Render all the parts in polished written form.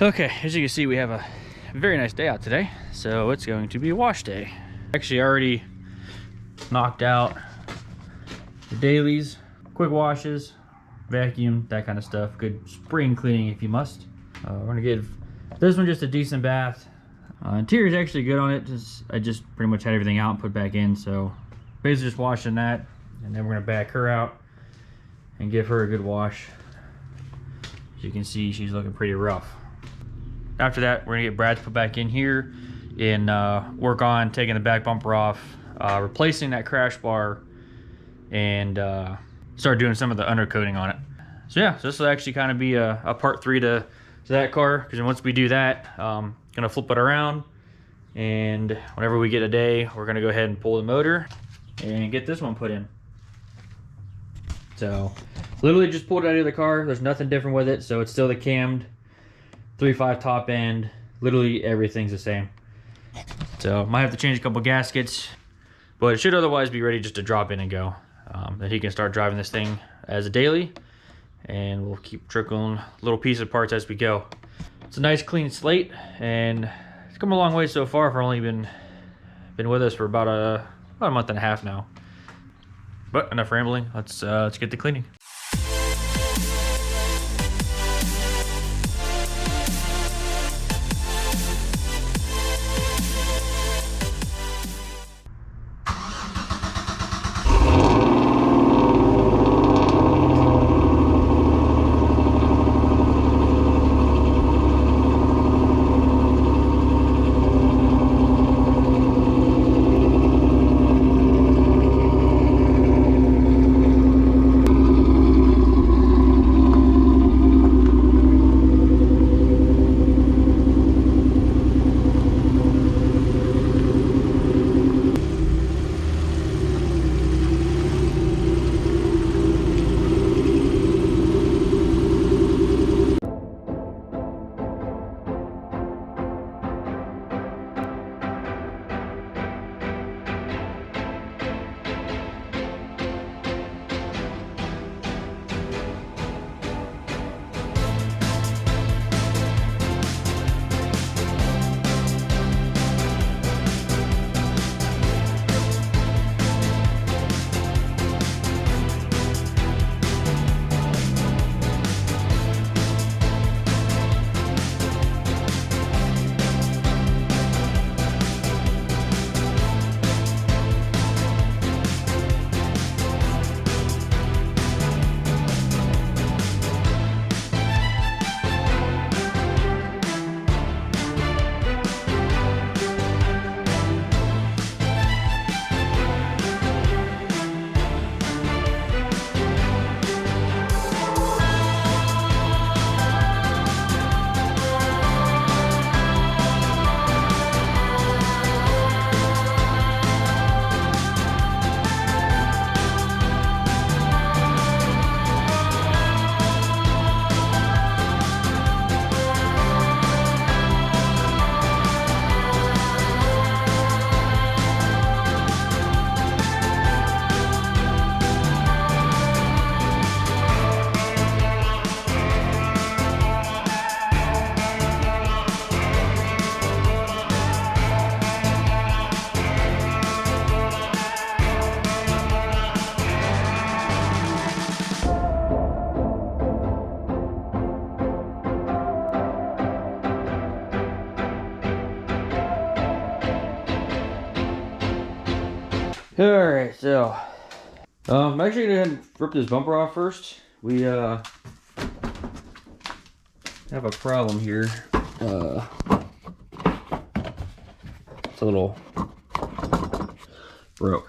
Okay, as you can see, we have a very nice day out today, so it's going to be a wash day. Actually already knocked out the dailies, quick washes, vacuum, that kind of stuff. Good spring cleaning if you must. We're gonna give this one just a decent bath. Interior is actually good on it. I just pretty much had everything out and put back in, so basically just washing that, and then we're gonna back her out and give her a good wash. As you can see, she's looking pretty rough. After that, we're gonna get Brad to put back in here and work on taking the back bumper off, replacing that crash bar, and start doing some of the undercoating on it. So yeah, so this will actually kind of be a part 3 to that car, because once we do that, gonna flip it around, and whenever we get a day, we're gonna go ahead and pull the motor and get this one put in. So literally just pulled it out of the car. There's nothing different with it, so it's still the cammed 3.5 top end. Literally everything's the same. So might have to change a couple gaskets, but it should otherwise be ready just to drop in and go. Then he can start driving this thing as a daily, and we'll keep trickling little piece of parts as we go. It's a nice clean slate, and it's come a long way so far for only been with us for about a month and a half now. But enough rambling, let's get to cleaning. Alright, so I'm actually gonna go ahead and rip this bumper off first. We have a problem here. It's a little broke.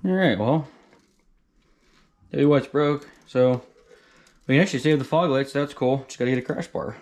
Alright, well, Tell you what's broke, so we can actually save the fog lights. That's cool. Just gotta get a crash bar.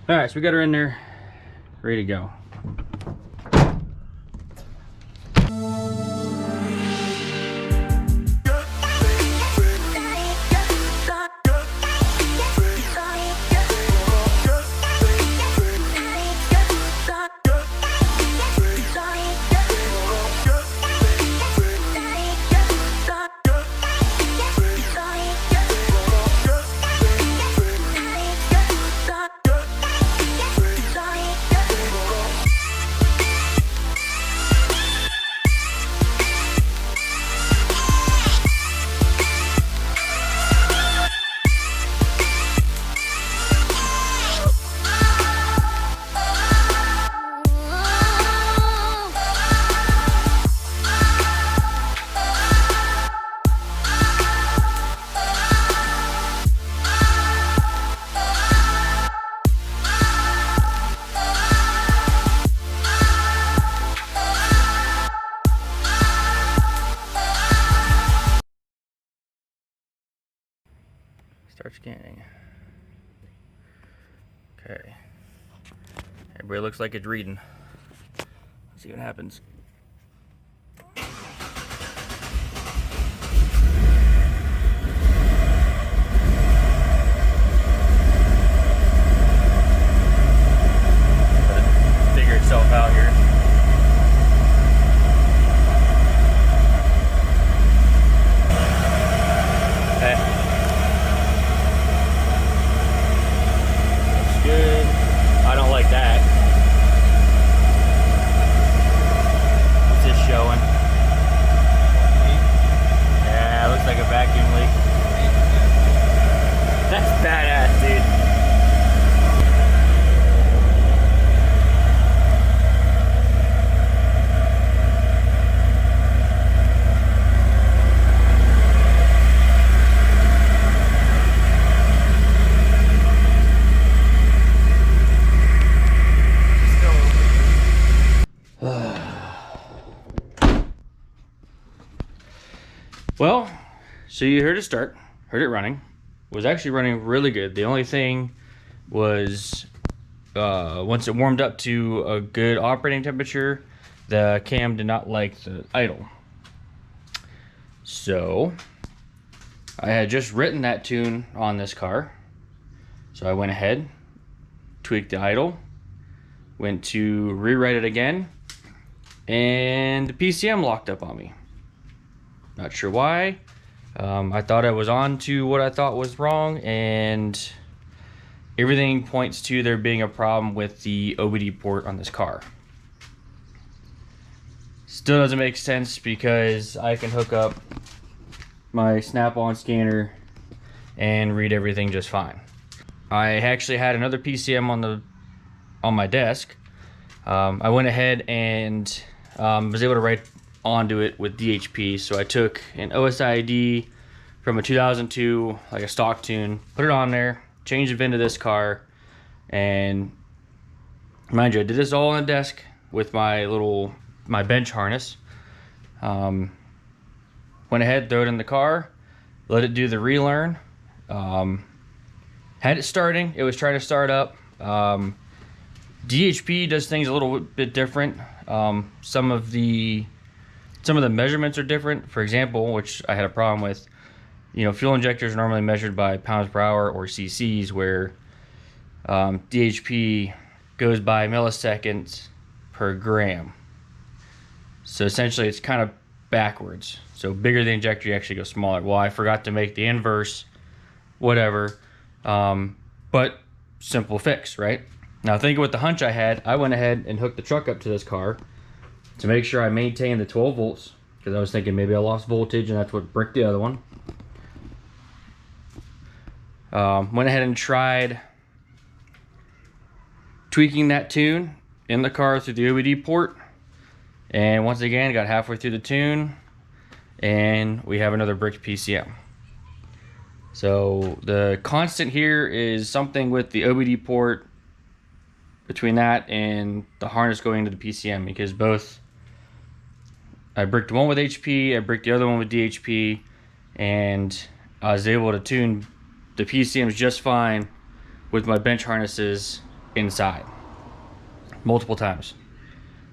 All right, so we got her in there, ready to go. Start scanning. Okay. Everybody looks like it's reading. Let's see what happens. Let it figure itself out here. Okay. Good. I don't like that. What's this showing? Yeah, it looks like a vacuum leak. That's badass, dude. Well, so you heard it start, heard it running. It was actually running really good. The only thing was once it warmed up to a good operating temperature, the cam did not like the idle. So I had just written that tune on this car. So I went ahead, tweaked the idle, went to rewrite it again, and the PCM locked up on me. Not sure why. I thought I was on to what I thought was wrong, and everything points to there being a problem with the OBD port on this car. Still doesn't make sense because I can hook up my Snap-on scanner and read everything just fine. I actually had another PCM on my desk. I went ahead and was able to write onto it with DHP. So I took an OSID from a 2002, like a stock tune, put it on there, changed the VIN to this car, and mind you, I did this all on the desk with my bench harness. Went ahead, throw it in the car, let it do the relearn. Had it starting, it was trying to start up. DHP does things a little bit different. Some of the measurements are different. For example, which I had a problem with, you know, fuel injectors are normally measured by pounds per hour or cc's, where DHP goes by milliseconds per gram. So essentially it's kind of backwards. So bigger the injector, you actually go smaller. Well, I forgot to make the inverse, whatever. But simple fix, right? Now thinking with the hunch I had, I went ahead and hooked the truck up to this car to make sure I maintained the 12 volts, because I was thinking maybe I lost voltage and that's what bricked the other one. Went ahead and tried tweaking that tune in the car through the OBD port, and once again got halfway through the tune and we have another bricked PCM. So the constant here is something with the OBD port, between that and the harness going into the PCM, because both, I bricked one with HP, I bricked the other one with DHP, and I was able to tune the PCMs just fine with my bench harnesses inside multiple times.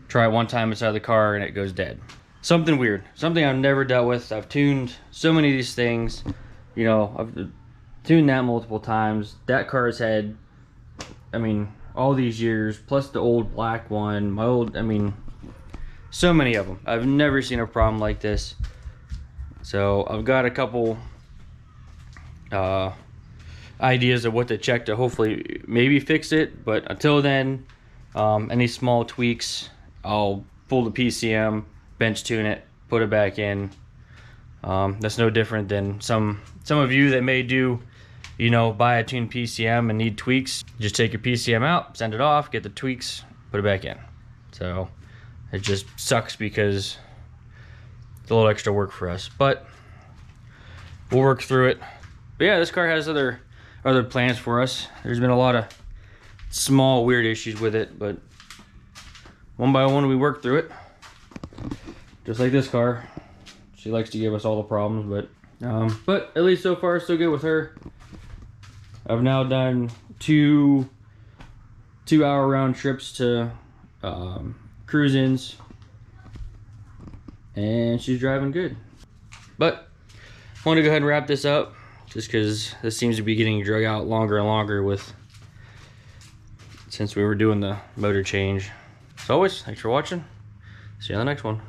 Try it one time inside the car and it goes dead. Something weird, something I've never dealt with. I've tuned so many of these things, you know, I've tuned that multiple times. That car's had, I mean, all these years, plus the old black one, my old, I mean, so many of them. I've never seen a problem like this. So I've got a couple ideas of what to check to hopefully maybe fix it, but until then, any small tweaks, I'll pull the PCM, bench tune it, put it back in. That's no different than some of you that may do, you know, buy a tuned PCM and need tweaks. Just take your PCM out, send it off, get the tweaks, put it back in. So it just sucks because it's a little extra work for us, but we'll work through it. But yeah, this car has other plans for us. There's been a lot of small weird issues with it, but one by one we work through it. Just like this car, she likes to give us all the problems, but at least so far so good with her. I've now done two 2-hour round trips to cruise-ins, and she's driving good. But I want to go ahead and wrap this up, just because this seems to be getting drug out longer and longer since we were doing the motor change. As always, thanks for watching. See you on the next one.